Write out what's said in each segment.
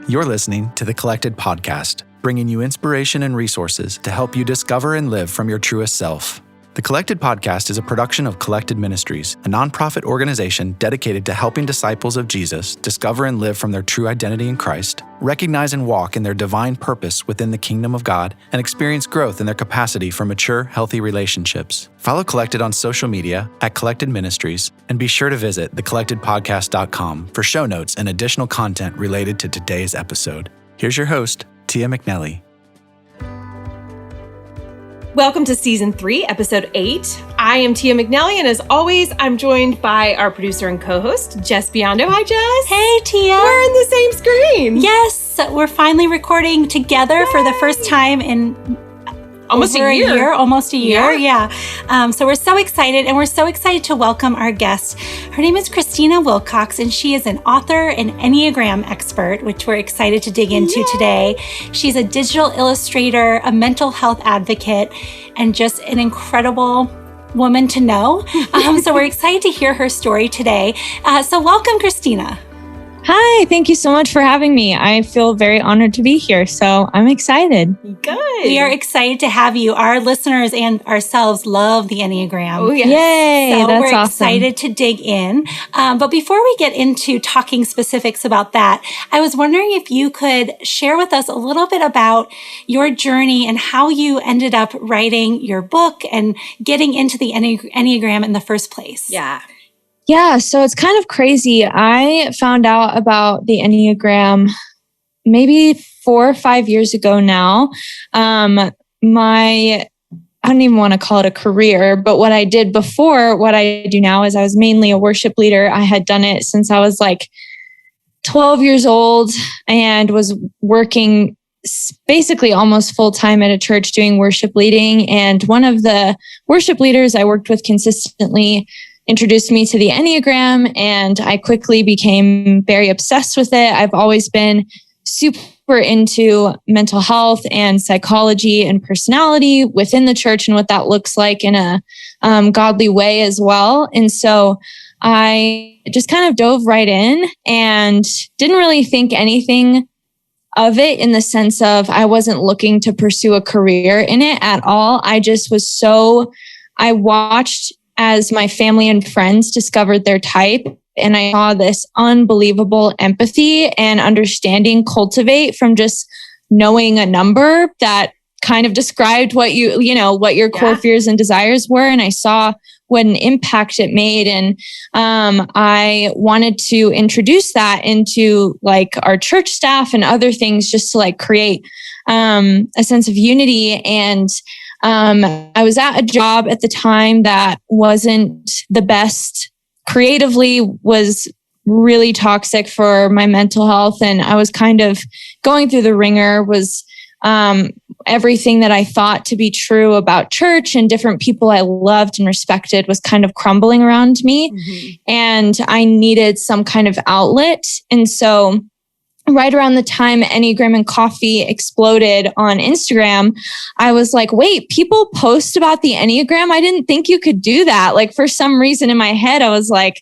You're listening to the Collected Podcast, bringing you inspiration and resources to help you discover and live from your truest self. The Collected Podcast is a production of Collected Ministries, a nonprofit organization dedicated to helping disciples of Jesus discover and live from their true identity in Christ, recognize and walk in their divine purpose within the kingdom of God, and experience growth in their capacity for mature, healthy relationships. Follow Collected on social media at Collected Ministries, and be sure to visit thecollectedpodcast.com for show notes and additional content related to today's episode. Here's your host, Tia McNelly. Welcome to Season 3, Episode 8. I am Tia McNelly, and as always, I'm joined by our producer and co-host, Jess Biondo. Hi, Jess. Hey, Tia. We're in the same screen. Yes, we're finally recording together for the first time in almost a year. Yeah. So we're so excited, and we're so excited to welcome our guest. Her name is Christina Wilcox, and she is an author and Enneagram expert, which we're excited to dig into today. She's a digital illustrator, a mental health advocate, and just an incredible woman to know. So we're excited to hear her story today. So welcome, Christina. Hi, thank you so much for having me. I feel very honored to be here, so I'm excited. Good. We are excited to have you. Our listeners and ourselves love the Enneagram. Oh, yes. Yay, so that's we're awesome. excited to dig in. But before we get into talking specifics about that, I was wondering if you could share with us a little bit about your journey and how you ended up writing your book and getting into the Enneagram in the first place. Yeah, so it's kind of crazy. I found out about the Enneagram maybe 4 or 5 years ago now. I don't even want to call it a career, but what I did before what I do now is I was mainly a worship leader. I had done it since I was like 12 years old and was working basically almost full time at a church doing worship leading. And one of the worship leaders I worked with consistently introduced me to the Enneagram, and I quickly became very obsessed with it. I've always been super into mental health and psychology and personality within the church and what that looks like in a godly way as well. And so I just kind of dove right in and didn't really think anything of it in the sense of I wasn't looking to pursue a career in it at all. I watched as my family and friends discovered their type, and I saw this unbelievable empathy and understanding cultivate from just knowing a number that kind of described what what your core fears and desires were. And I saw what an impact it made. And I wanted to introduce that into like our church staff and other things just to like create a sense of unity. And I was at a job at the time that wasn't the best creatively, was really toxic for my mental health. And I was kind of going through the ringer, was everything that I thought to be true about church and different people I loved and respected was kind of crumbling around me. Mm-hmm. And I needed some kind of outlet. And so right around the time Enneagram and Coffee exploded on Instagram, I was like, wait, people post about the Enneagram? I didn't think you could do that. Like for some reason in my head, I was like,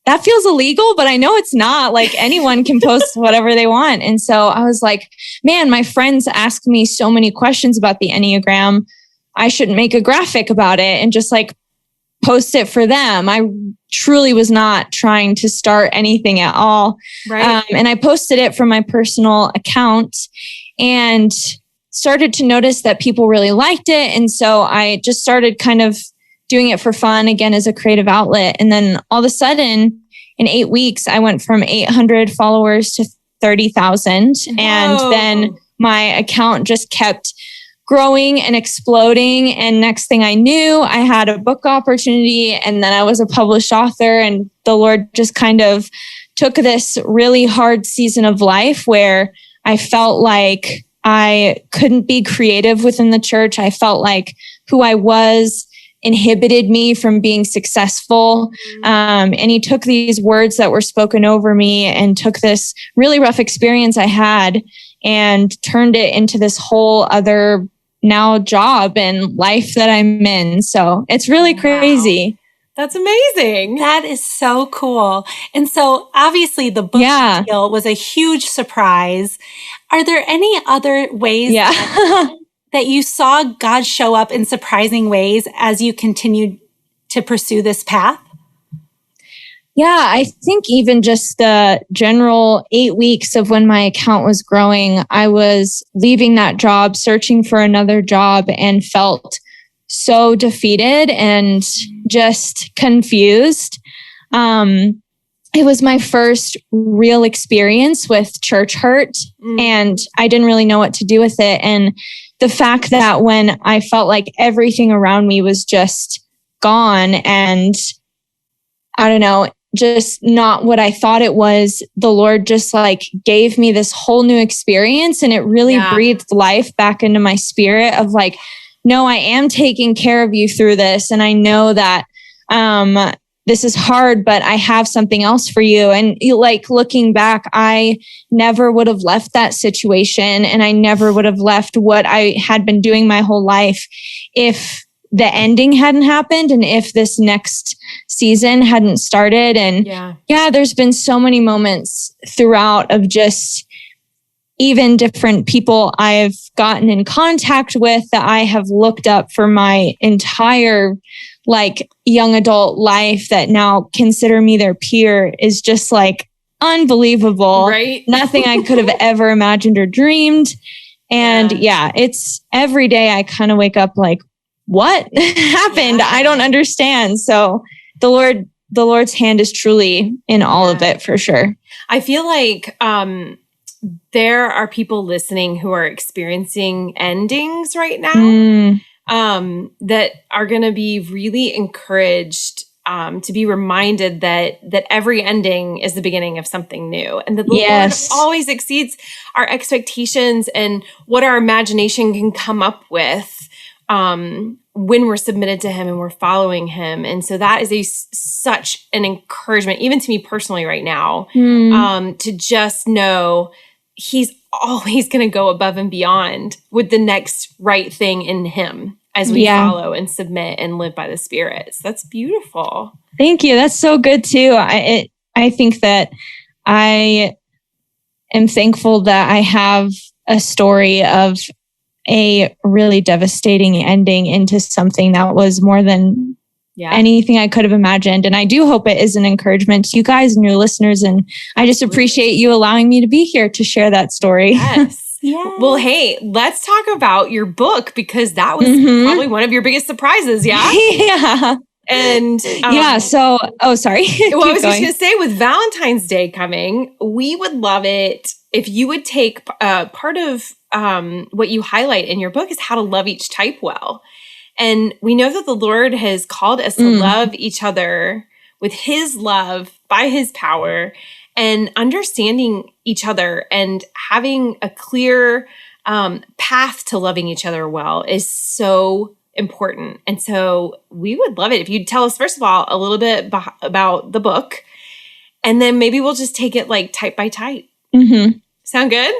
that feels illegal, but I know it's not. Like anyone can post whatever they want. And so I was like, man, my friends ask me so many questions about the Enneagram. I should make a graphic about it and just like post it for them. I truly was not trying to start anything at all. Right. And I posted it from my personal account and started to notice that people really liked it. And so I just started kind of doing it for fun again as a creative outlet. And then all of a sudden in 8 weeks, I went from 800 followers to 30,000. And then my account just kept growing and exploding. And next thing I knew, I had a book opportunity, and then I was a published author. And the Lord just kind of took this really hard season of life where I felt like I couldn't be creative within the church. I felt like who I was inhibited me from being successful. And he took these words that were spoken over me and took this really rough experience I had and turned it into this whole other now job and life that I'm in. So it's really crazy. That's amazing. That is so cool. And so obviously the book deal was a huge surprise. Are there any other ways that you saw God show up in surprising ways as you continued to pursue this path? Yeah, I think even just the general 8 weeks of when my account was growing, I was leaving that job, searching for another job, and felt so defeated and just confused. It was my first real experience with church hurt, and I didn't really know what to do with it. And the fact that when I felt like everything around me was just gone and I don't know, just not what I thought it was, the Lord just like gave me this whole new experience, and it really breathed life back into my spirit of like, no, I am taking care of you through this. And I know that this is hard, but I have something else for you. And like looking back, I never would have left that situation, and I never would have left what I had been doing my whole life if the ending hadn't happened and if this next season hadn't started. And there's been so many moments throughout of just even different people I've gotten in contact with that I have looked up for my entire like young adult life that now consider me their peer is just like unbelievable. Right? Nothing I could have ever imagined or dreamed. And it's every day I kind of wake up like, what happened? I don't understand. So the Lord's hand is truly in all of it for sure. I feel like there are people listening who are experiencing endings right now that are going to be really encouraged to be reminded that every ending is the beginning of something new, and that the Lord always exceeds our expectations and what our imagination can come up with when we're submitted to Him and we're following Him. And so that is such an encouragement, even to me personally right now, to just know He's always going to go above and beyond with the next right thing in Him as we follow and submit and live by the Spirit. So that's beautiful. Thank you. That's so good too. I think that I am thankful that I have a story of a really devastating ending into something that was more than anything I could have imagined. And I do hope it is an encouragement to you guys and your listeners. And I just appreciate you allowing me to be here to share that story. Yes. Well, hey, let's talk about your book, because that was probably one of your biggest surprises. Yeah. And so, sorry. Well, I was just going to say, with Valentine's Day coming, we would love it if you would take part of what you highlight in your book is how to love each type well. And we know that the Lord has called us to love each other with His love by His power, and understanding each other and having a clear path to loving each other well is so important. And so we would love it if you'd tell us, first of all, a little bit about the book, and then maybe we'll just take it like type by type. Sound good?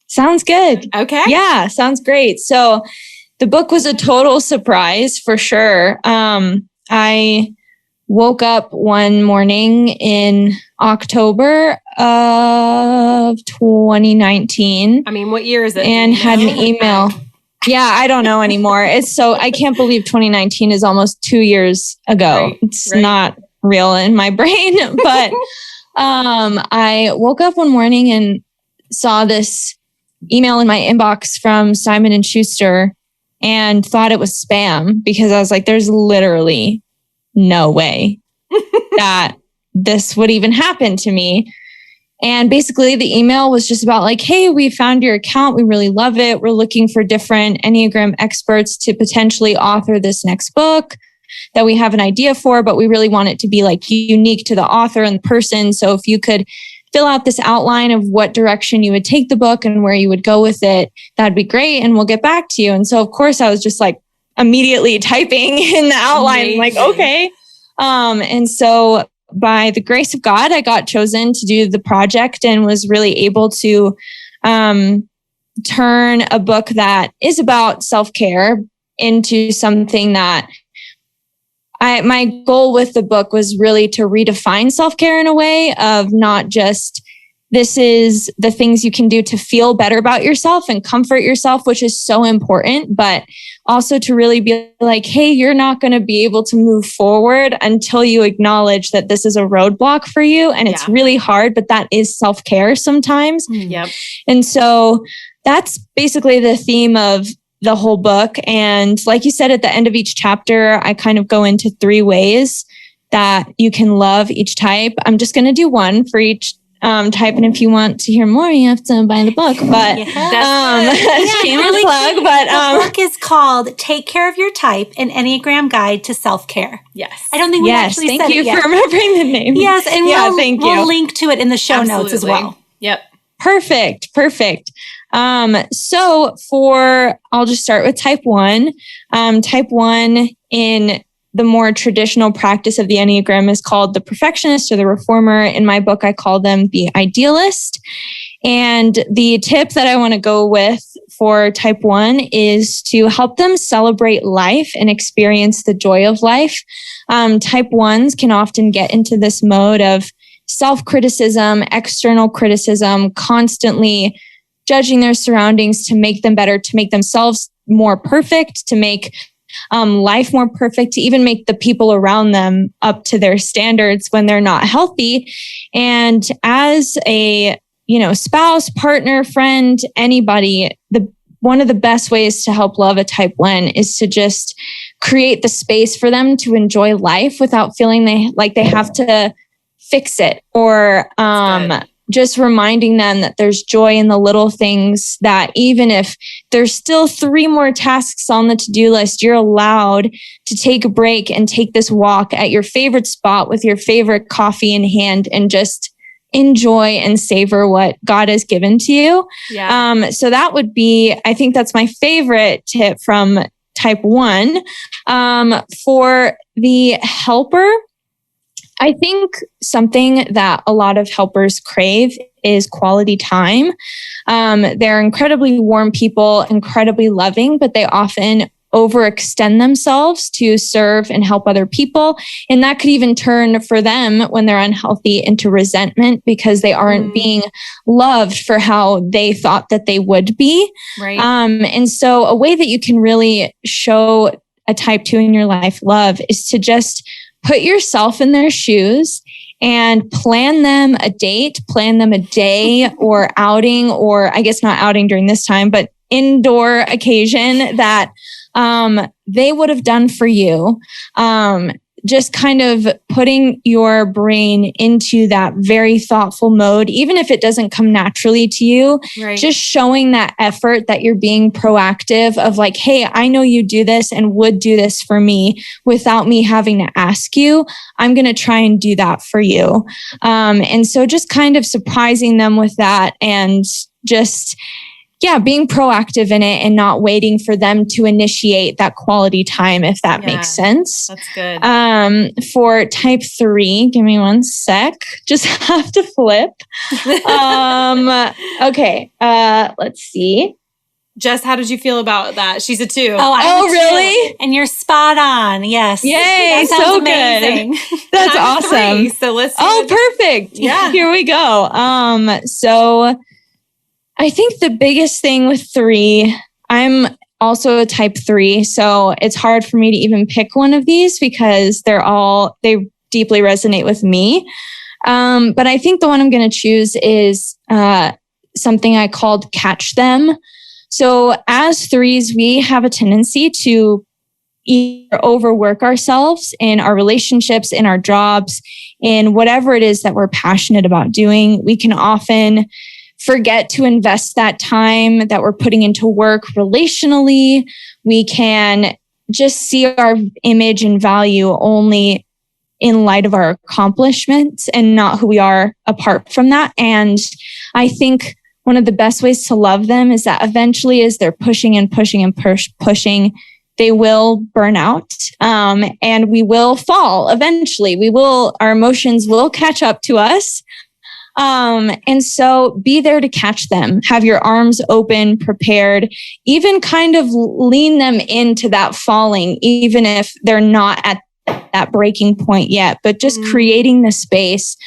Sounds good. Okay. Yeah, sounds great. So the book was a total surprise for sure. I woke up one morning in October of 2019. I mean, what year is it? And had an email. I don't know anymore. I can't believe 2019 is almost 2 years ago. It's not real in my brain, but I woke up one morning and saw this email in my inbox from Simon & Schuster and thought it was spam, because I was like, there's literally no way that this would even happen to me. And basically the email was just about like, hey, we found your account. We really love it. We're looking for different Enneagram experts to potentially author this next book that we have an idea for, but we really want it to be like unique to the author and the person. So if you could fill out this outline of what direction you would take the book and where you would go with it, that'd be great. And we'll get back to you. And so of course I was just like immediately typing in the outline, like, okay. And so by the grace of God, I got chosen to do the project and was really able to turn a book that is about self-care into something that my goal with the book was really to redefine self-care in a way of not just, this is the things you can do to feel better about yourself and comfort yourself, which is so important, but also to really be like, hey, you're not going to be able to move forward until you acknowledge that this is a roadblock for you. And it's really hard, but that is self-care sometimes. Yep. And so that's basically the theme of the whole book. And like you said, at the end of each chapter, I kind of go into 3 ways that you can love each type. I'm just going to do one for each type. And if you want to hear more, you have to buy the book. But shameless plug. But the book is called "Take Care of Your Type: An Enneagram Guide to Self-Care." Yes, I don't think we actually said it. Thank you for remembering the name. Yes, and we'll link to it in the show notes as well. Yep. Perfect. So I'll just start with type 1. Type 1 in the more traditional practice of the Enneagram is called the perfectionist or the reformer. In my book, I call them the idealist. And the tip that I want to go with for type 1 is to help them celebrate life and experience the joy of life. Type 1s can often get into this mode of self-criticism, external criticism, constantly judging their surroundings to make them better, to make themselves more perfect, to make life more perfect, to even make the people around them up to their standards when they're not healthy. And as a, spouse, partner, friend, anybody, one of the best ways to help love a type 1 is to just create the space for them to enjoy life without feeling like they have to fix it, or just reminding them that there's joy in the little things, that even if there's still 3 more tasks on the to-do list, you're allowed to take a break and take this walk at your favorite spot with your favorite coffee in hand and just enjoy and savor what God has given to you. Yeah. So that would be, I think that's my favorite tip from type 1. For the helper, I think something that a lot of helpers crave is quality time. They're incredibly warm people, incredibly loving, but they often overextend themselves to serve and help other people. And that could even turn for them when they're unhealthy into resentment because they aren't being loved for how they thought that they would be. Right. And so a way that you can really show a type 2 in your life love is to just put yourself in their shoes and plan them a date, plan them a day or outing, or I guess not outing during this time, but indoor occasion that they would have done for you. Just kind of putting your brain into that very thoughtful mode, even if it doesn't come naturally to you, right. Just showing that effort that you're being proactive of like, hey, I know you do this and would do this for me without me having to ask you. I'm going to try and do that for you. And so just kind of surprising them with that and just being proactive in it and not waiting for them to initiate that quality time, if that makes sense. That's good. For type 3, give me one sec. Just have to flip. Okay. Let's see. Jess, how did you feel about that? She's a 2. Oh, really? 2. And you're spot on. Yes. Yay. So amazing. Good. That's awesome. 3, so let's perfect. Yeah. Here we go. So I think the biggest thing with 3, I'm also a type 3, so it's hard for me to even pick one of these because they deeply resonate with me. But I think the one I'm going to choose is something I called catch them. So as 3s, we have a tendency to either overwork ourselves in our relationships, in our jobs, in whatever it is that we're passionate about doing. We can often forget to invest that time that we're putting into work relationally. We can just see our image and value only in light of our accomplishments and not who we are apart from that. And I think one of the best ways to love them is that eventually as they're pushing and pushing and pushing, they will burn out and we will fall eventually. Our emotions will catch up to us. And so be there to catch them, have your arms open, prepared, even kind of lean them into that falling, even if they're not at that breaking point yet, but just creating the space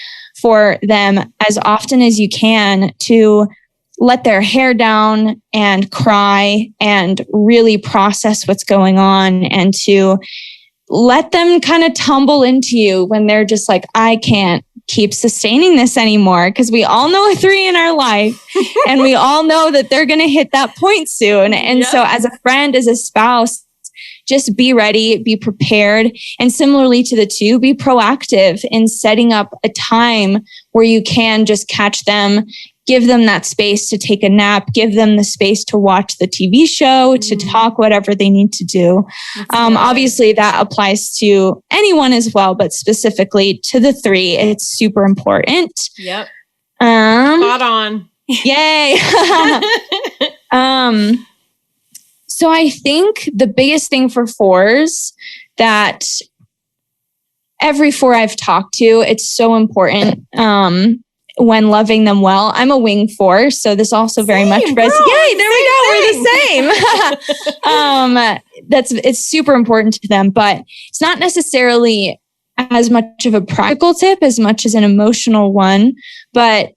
for them as often as you can to let their hair down and cry and really process what's going on, and to let them kind of tumble into you when they're just like, I can't keep sustaining this anymore. Because we all know a 3 in our life and we all know that they're going to hit that point soon. And so as a friend, as a spouse, just be ready, be prepared. And similarly to the 2, be proactive in setting up a time where you can just catch them, give them that space to take a nap, give them the space to watch the TV show, to talk, whatever they need to do. Obviously, that applies to anyone as well, but specifically to the 3, it's super important. Yep. Spot on. Yay. So I think the biggest thing for 4s that every 4 I've talked to, it's so important when loving them well. I'm a wing 4, so this also very much resonates. Yay, there we go. We're the same. It's super important to them, but it's not necessarily as much of a practical tip as much as an emotional one. But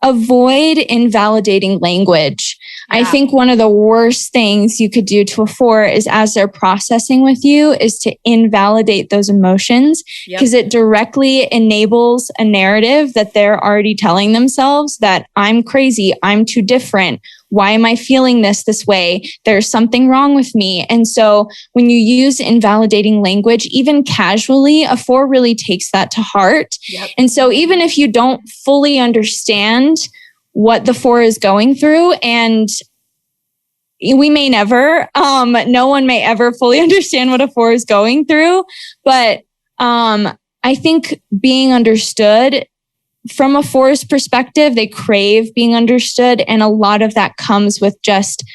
avoid invalidating language. Yeah. I think one of the worst things you could do to a 4 is, as they're processing with you, is to invalidate those emotions, because it directly enables a narrative that they're already telling themselves that I'm crazy, I'm too different. Why am I feeling this way? There's something wrong with me. And so when you use invalidating language, even casually, a 4 really takes that to heart. Yep. And so even if you don't fully understand what the 4 is going through, and we may never, no one may ever fully understand what a 4 is going through, but I think being understood from a 4's perspective, they crave being understood. And a lot of that comes with just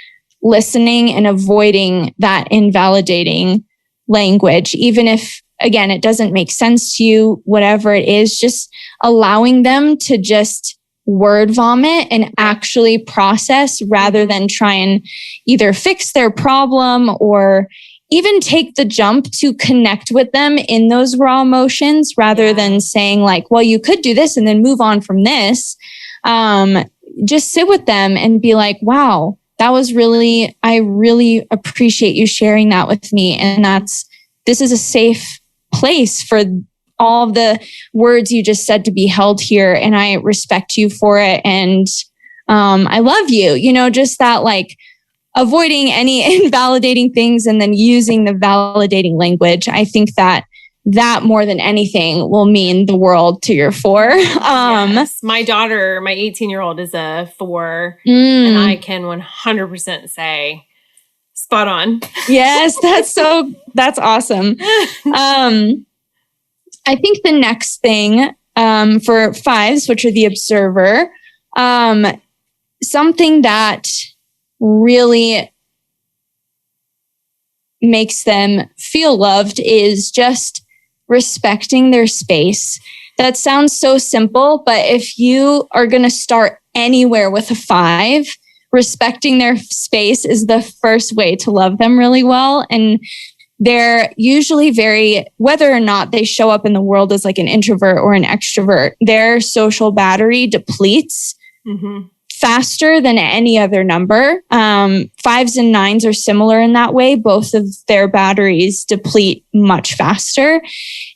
listening and avoiding that invalidating language. Even if, again, it doesn't make sense to you, whatever it is, just allowing them to just word vomit and actually process, rather than try and either fix their problem or even take the jump to connect with them in those raw emotions, rather than saying like, well, you could do this and then move on from this. Just sit with them and be like, wow, that was I really appreciate you sharing that with me. And this is a safe place for all of the words you just said to be held here. And I respect you for it. And I love you, just that, like, avoiding any invalidating things and then using the validating language. I think that more than anything will mean the world to your 4. Yes. My daughter, my 18-year-old, is a 4, and I can 100% say spot on. Yes, that's awesome. I think the next thing for 5s, which are the observer, something that really makes them feel loved is just respecting their space. That sounds so simple, but if you are going to start anywhere with a 5, respecting their space is the first way to love them really well. And they're usually whether or not they show up in the world as like an introvert or an extrovert, their social battery depletes faster than any other number. 5s and 9s are similar in that way. Both of their batteries deplete much faster.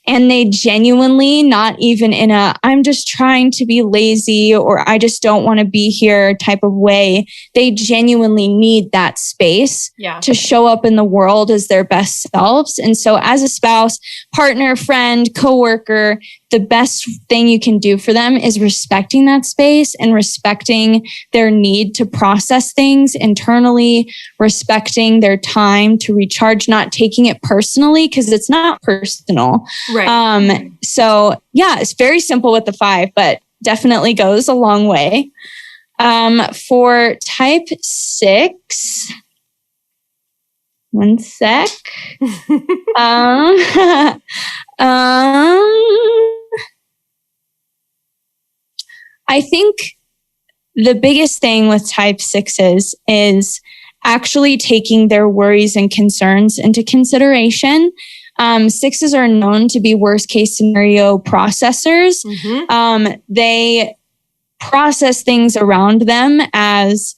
And they genuinely, not even in a, I'm just trying to be lazy or I just don't want to be here type of way, they genuinely need that space to show up in the world as their best selves. And so as a spouse, partner, friend, coworker, the best thing you can do for them is respecting that space and respecting their need to process things internally, respecting their time to recharge, not taking it personally, because it's not personal. Right. So yeah, it's very simple with the 5, but definitely goes a long way. For type 6, one sec. I think the biggest thing with type 6s is actually taking their worries and concerns into consideration. Sixes are known to be worst case scenario processors. They process things around them as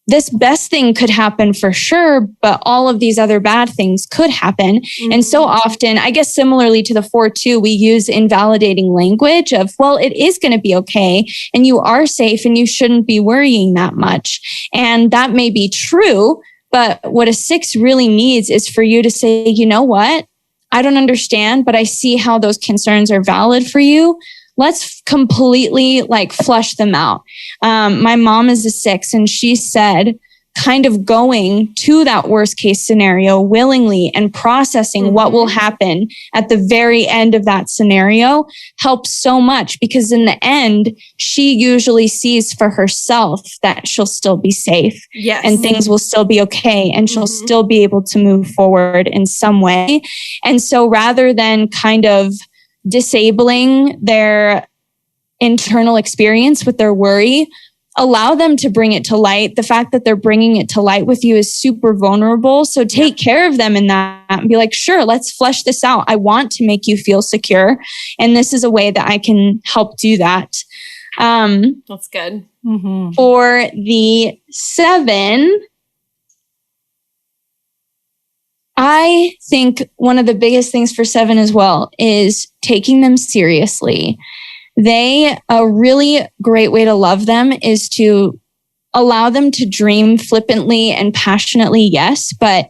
this best thing could happen for sure, but all of these other bad things could happen. And so often, I guess similarly to the 4-2, we use invalidating language of, well, it is going to be okay, and you are safe, and you shouldn't be worrying that much. And that may be true, but what a 6 really needs is for you to say, you know what? I don't understand, but I see how those concerns are valid for you. Let's completely flush them out. My mom is a 6, and she said kind of going to that worst case scenario willingly and processing what will happen at the very end of that scenario helps so much, because in the end, she usually sees for herself that she'll still be safe and things will still be okay, and she'll still be able to move forward in some way. And so rather than kind of disabling their internal experience with their worry, allow them to bring it to light. The fact that they're bringing it to light with you is super vulnerable. So take care of them in that and be like, sure, let's flesh this out. I want to make you feel secure. And this is a way that I can help do that. That's good. For the 7, I think one of the biggest things for 7 as well is taking them seriously. A really great way to love them is to allow them to dream flippantly and passionately, yes. But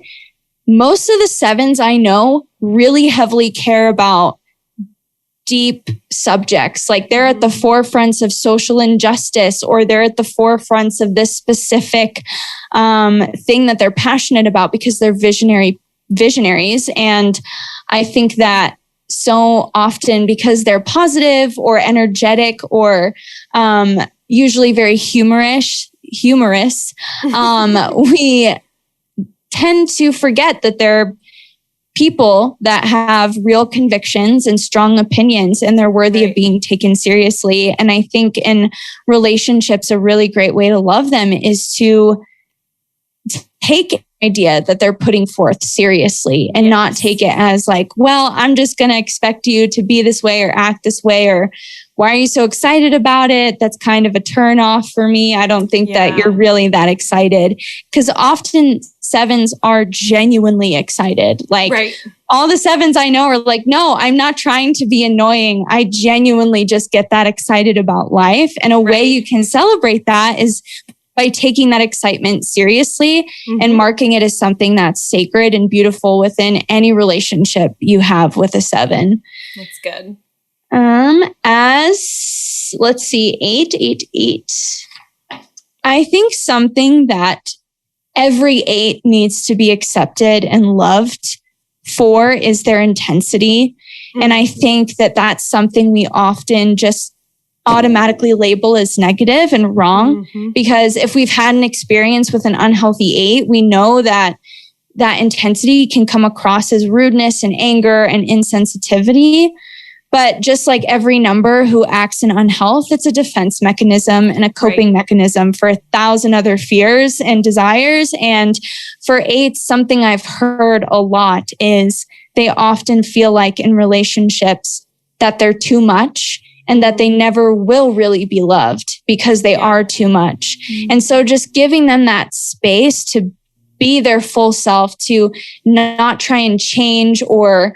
most of the 7s I know really heavily care about deep subjects. Like they're at the forefronts of social injustice, or they're at the forefronts of this specific thing that they're passionate about because they're visionaries. And I think that so often, because they're positive or energetic or usually very humorous, we tend to forget that they're people that have real convictions and strong opinions, and they're worthy of being taken seriously. And I think in relationships, a really great way to love them is to take idea that they're putting forth seriously and not take it as well, I'm just going to expect you to be this way or act this way, or why are you so excited about it? That's kind of a turn off for me. I don't think that you're really that excited, because often 7s are genuinely excited. All the 7s I know are no, I'm not trying to be annoying. I genuinely just get that excited about life. And a way you can celebrate that is by taking that excitement seriously and marking it as something that's sacred and beautiful within any relationship you have with a 7. That's good. As let's see, 8. I think something that every 8 needs to be accepted and loved for is their intensity. And I think that that's something we often just automatically label as negative and wrong, because if we've had an experience with an unhealthy 8, we know that that intensity can come across as rudeness and anger and insensitivity. But just like every number who acts in unhealth, it's a defense mechanism and a coping mechanism for 1,000 other fears and desires. And for 8s, something I've heard a lot is they often feel like in relationships that they're too much, and that they never will really be loved because they are too much. And so just giving them that space to be their full self, to not try and change or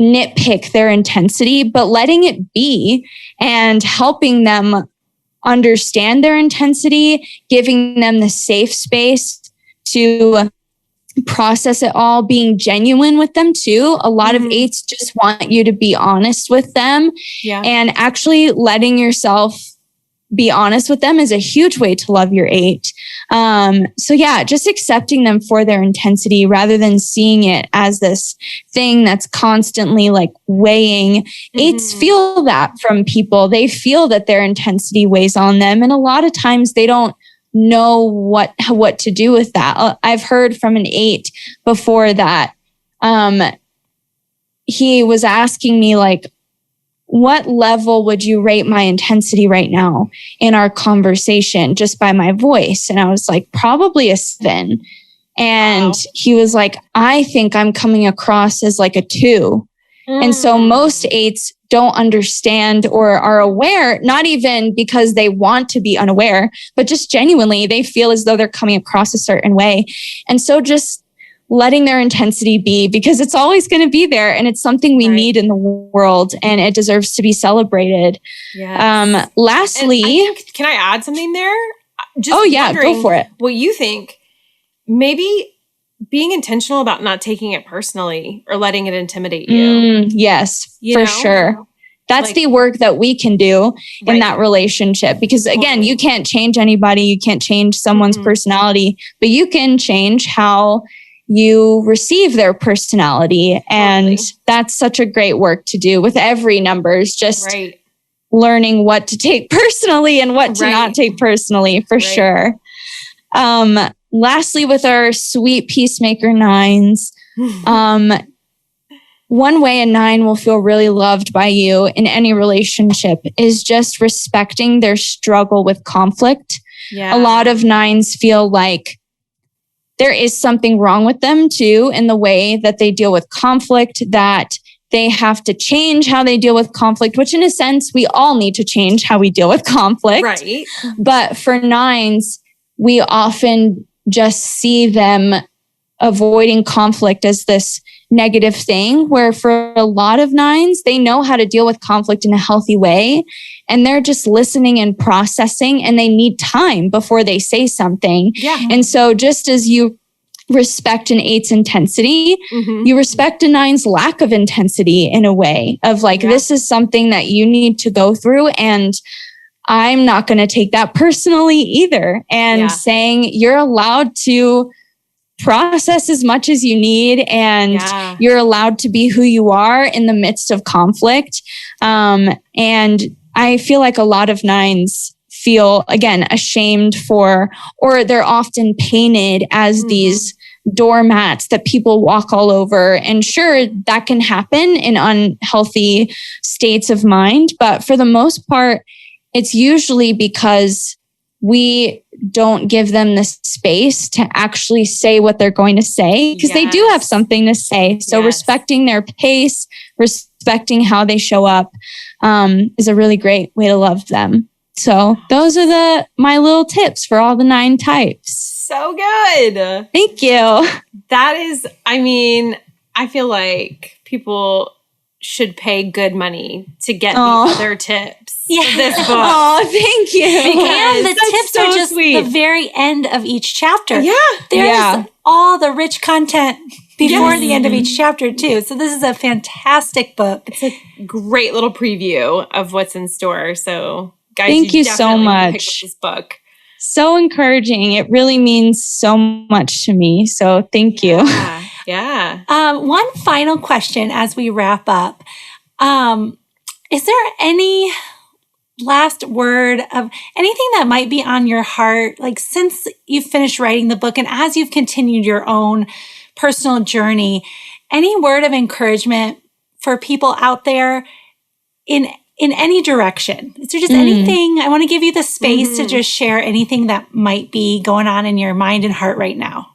nitpick their intensity, but letting it be and helping them understand their intensity, giving them the safe space to process it all, being genuine with them too. A lot of 8s just want you to be honest with them, and actually letting yourself be honest with them is a huge way to love your 8. So just accepting them for their intensity rather than seeing it as this thing that's constantly weighing. 8s feel that from people. They feel that their intensity weighs on them. And a lot of times they don't know what to do with that. I've heard from an 8 before that he was asking me what level would you rate my intensity right now in our conversation just by my voice? And I was like, probably a 7. And he was like, I think I'm coming across as like a 2. And so most 8s don't understand or are aware, not even because they want to be unaware, but just genuinely, they feel as though they're coming across a certain way. And so just letting their intensity be, because it's always going to be there and it's something we need in the world and it deserves to be celebrated. Yes. Lastly, can I add something there? Just go for it. What you think, maybe being intentional about not taking it personally or letting it intimidate you. Yes, for sure. That's the work that we can do in that relationship. Because again, you can't change anybody. You can't change someone's personality, but you can change how you receive their personality. And that's such a great work to do with every numbers, just learning what to take personally and what to not take personally, for sure. Lastly, with our sweet peacemaker 9s, one way a 9 will feel really loved by you in any relationship is just respecting their struggle with conflict. A lot of 9s feel like there is something wrong with them too in the way that they deal with conflict, that they have to change how they deal with conflict, which in a sense, we all need to change how we deal with conflict. Right. But for 9s, we often just see them avoiding conflict as this negative thing, where for a lot of 9s, they know how to deal with conflict in a healthy way. And they're just listening and processing, and they need time before they say something. Yeah. And so just as you respect an 8's intensity, you respect a 9's lack of intensity in a way of like, this is something that you need to go through. And I'm not going to take that personally either. And saying you're allowed to process as much as you need, and you're allowed to be who you are in the midst of conflict. And I feel like a lot of 9s feel, again, ashamed for, or they're often painted as these doormats that people walk all over. And sure, that can happen in unhealthy states of mind. But for the most part, it's usually because we don't give them the space to actually say what they're going to say, because they do have something to say. So respecting their pace, respecting how they show up, is a really great way to love them. So those are my little tips for all the 9 types. So good. Thank you. That is, I mean, I feel like people should pay good money to get the other tips of this book. Oh, thank you. And the tips are just the very end of each chapter. Yeah. There's all the rich content before the end of each chapter too. So this is a fantastic book. It's a great little preview of what's in store. So guys, thank you so much. Pick up this book. So encouraging. It really means so much to me. So thank you. Yeah. One final question as we wrap up. Is there any last word of anything that might be on your heart, like since you've finished writing the book and as you've continued your own personal journey, any word of encouragement for people out there in any direction? Is there just anything? I want to give you the space to just share anything that might be going on in your mind and heart right now.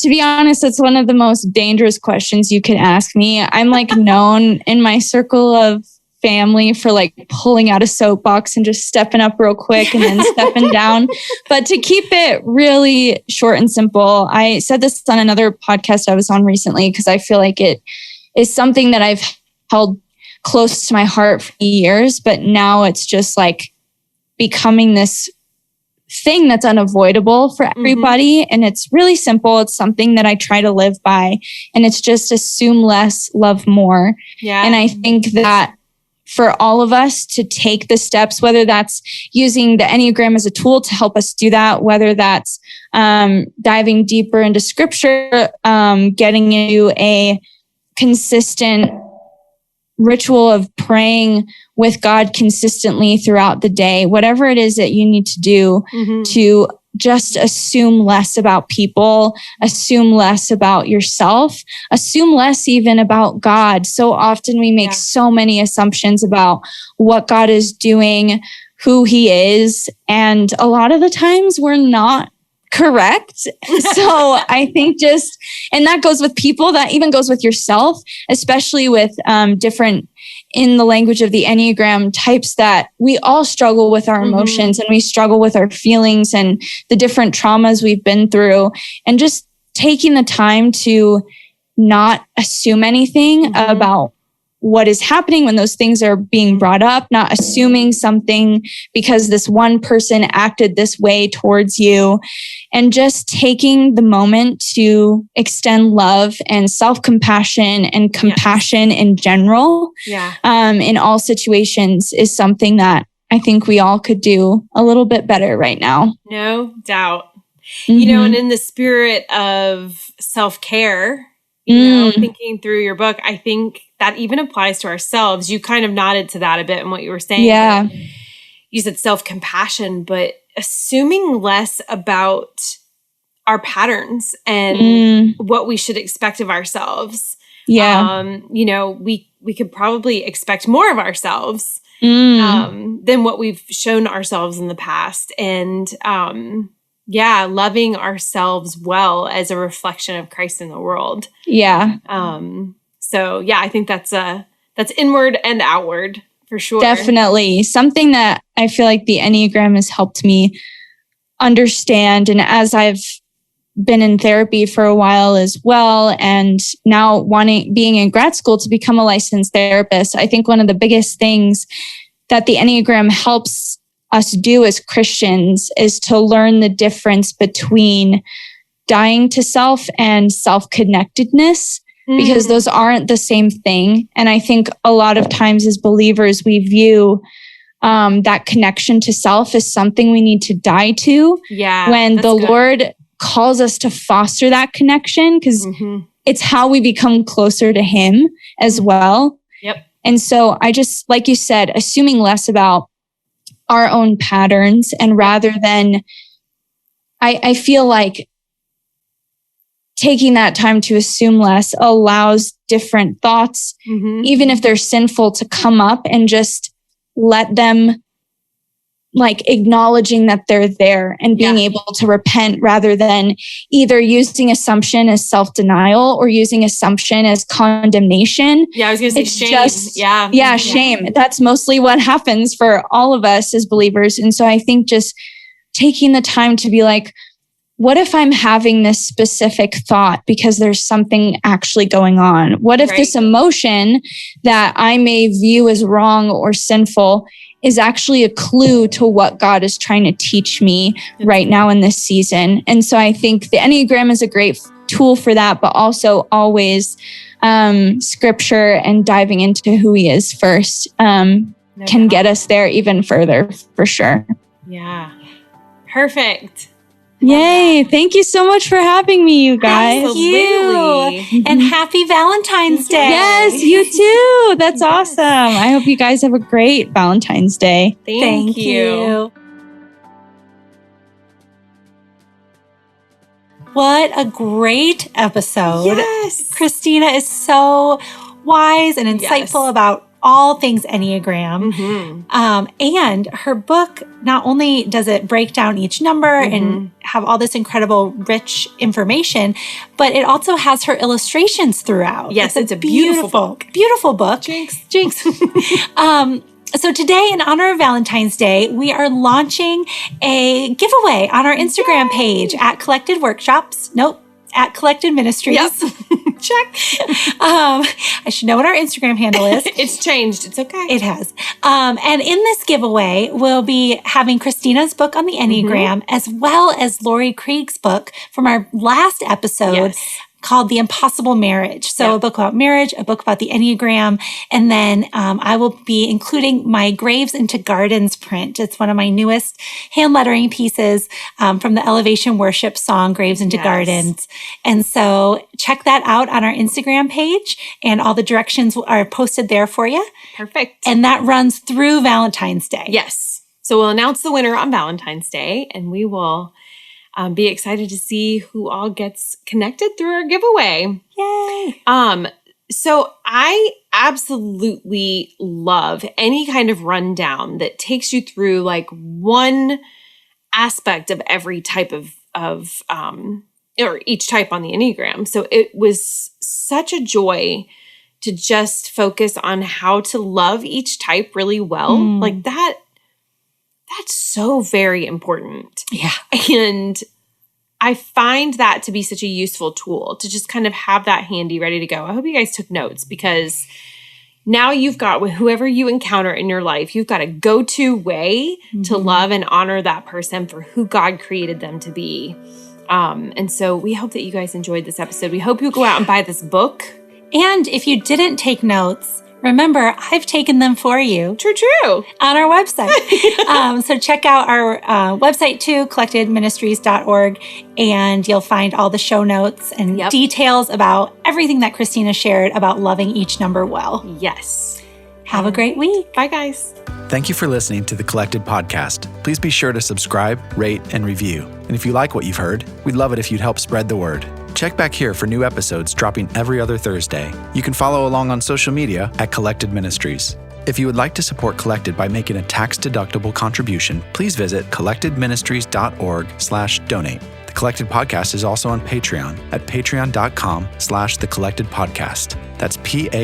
To be honest, it's one of the most dangerous questions you could ask me. I'm like known in my circle of family for like pulling out a soapbox and just stepping up real quick and then stepping down. But to keep it really short and simple, I said this on another podcast I was on recently because I feel like it is something that I've held close to my heart for years, but now it's just like becoming this thing that's unavoidable for everybody. And it's really simple. It's something that I try to live by, and it's just assume less, love more. Yeah. And I think that for all of us to take the steps, whether that's using the Enneagram as a tool to help us do that, whether that's diving deeper into scripture, getting into a consistent ritual of praying with God consistently throughout the day, whatever it is that you need to do to just assume less about people, assume less about yourself, assume less even about God. So often we make so many assumptions about what God is doing, who he is. And a lot of the times we're not correct. So I think and that goes with people, that even goes with yourself, especially with different, in the language of the Enneagram, types that we all struggle with our emotions and we struggle with our feelings and the different traumas we've been through, and just taking the time to not assume anything about what is happening when those things are being brought up, not assuming something because this one person acted this way towards you, and just taking the moment to extend love and self-compassion and compassion in general in all situations is something that I think we all could do a little bit better right now. No doubt. You know, and in the spirit of self-care, you know, thinking through your book, I think that even applies to ourselves. You kind of nodded to that a bit in what you were saying. Yeah. You said self-compassion, but assuming less about our patterns and what we should expect of ourselves. Yeah. You know, we could probably expect more of ourselves than what we've shown ourselves in the past. And loving ourselves well as a reflection of Christ in the world. Yeah. So I think that's inward and outward for sure. Definitely. Something that I feel like the Enneagram has helped me understand. And as I've been in therapy for a while as well, and now being in grad school to become a licensed therapist, I think one of the biggest things that the Enneagram helps us do as Christians is to learn the difference between dying to self and self-connectedness, because those aren't the same thing. And I think a lot of times as believers, we view that connection to self as something we need to die to. Yeah, when the Lord calls us to foster that connection, because it's how we become closer to Him as well. Yep. And so I just, like you said, assuming less about our own patterns, and rather than, I feel like taking that time to assume less allows different thoughts, even if they're sinful, to come up, and just let them, like, acknowledging that they're there and being able to repent, rather than either using assumption as self-denial or using assumption as condemnation. Yeah, I was going to say shame. Shame. That's mostly what happens for all of us as believers. And so I think just taking the time to be like, what if I'm having this specific thought because there's something actually going on? What if this emotion that I may view as wrong or sinful is actually a clue to what God is trying to teach me right now in this season? And so I think the Enneagram is a great tool for that, but also always scripture and diving into who He is first can get us there even further, for sure. Yeah. Perfect. Yay. Thank you so much for having me, you guys. Absolutely. And happy Valentine's Day. Yes, you too. That's awesome. I hope you guys have a great Valentine's Day. Thank you. What a great episode. Yes. Christina is so wise and insightful about all things Enneagram. And her book, not only does it break down each number and have all this incredible, rich information, but it also has her illustrations throughout. Yes, it's a beautiful book. Beautiful book. Jinx. So today, in honor of Valentine's Day, we are launching a giveaway on our Instagram page at Collected Workshops. At Collected Ministries. Yep. Check. I should know what our Instagram handle is. It's changed. It's okay. It has. And in this giveaway, we'll be having Christina's book on the Enneagram, as well as Lori Krieg's book from our last episode called The Impossible Marriage. So a book about marriage, a book about the Enneagram, and then I will be including my Graves into Gardens print. It's one of my newest hand lettering pieces from the Elevation Worship song, Graves into Gardens. And so check that out on our Instagram page, and all the directions are posted there for you. Perfect. And that runs through Valentine's Day. Yes. So we'll announce the winner on Valentine's Day, and we will be excited to see who all gets connected through our giveaway. Yay! So I absolutely love any kind of rundown that takes you through like one aspect of every type of or each type on the Enneagram. So it was such a joy to just focus on how to love each type really well. Like that's so very important. Yeah. And I find that to be such a useful tool to just kind of have that handy, ready to go. I hope you guys took notes, because now you've got, with whoever you encounter in your life, you've got a go-to way to love and honor that person for who God created them to be. And so we hope that you guys enjoyed this episode. We hope you go out and buy this book. And if you didn't take notes, remember, I've taken them for you. True. On our website. So check out our website too, collectedministries.org, and you'll find all the show notes and details about everything that Christina shared about loving each number well. Yes. Have a great week. Bye, guys. Thank you for listening to the Collected Podcast. Please be sure to subscribe, rate, and review. And if you like what you've heard, we'd love it if you'd help spread the word. Check back here for new episodes dropping every other Thursday. You can follow along on social media at Collected Ministries. If you would like to support Collected by making a tax-deductible contribution, please visit collectedministries.org/donate. The Collected Podcast is also on Patreon at patreon.com/thecollectedpodcast. That's Patreon.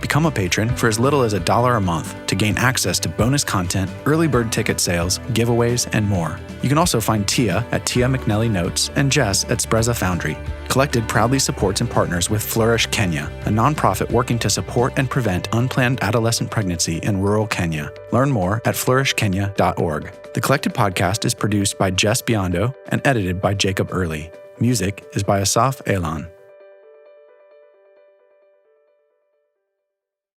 Become a patron for as little as $1 a month to gain access to bonus content, early bird ticket sales, giveaways, and more. You can also find Tia at Tia McNelly Notes and Jess at Spreza Foundry. Collected proudly supports and partners with Flourish Kenya, a nonprofit working to support and prevent unplanned adolescent pregnancy in rural Kenya. Learn more at flourishkenya.org. The Collected Podcast is produced by Jess Biondo and edited by Jacob Early. Music is by Asaf Elan.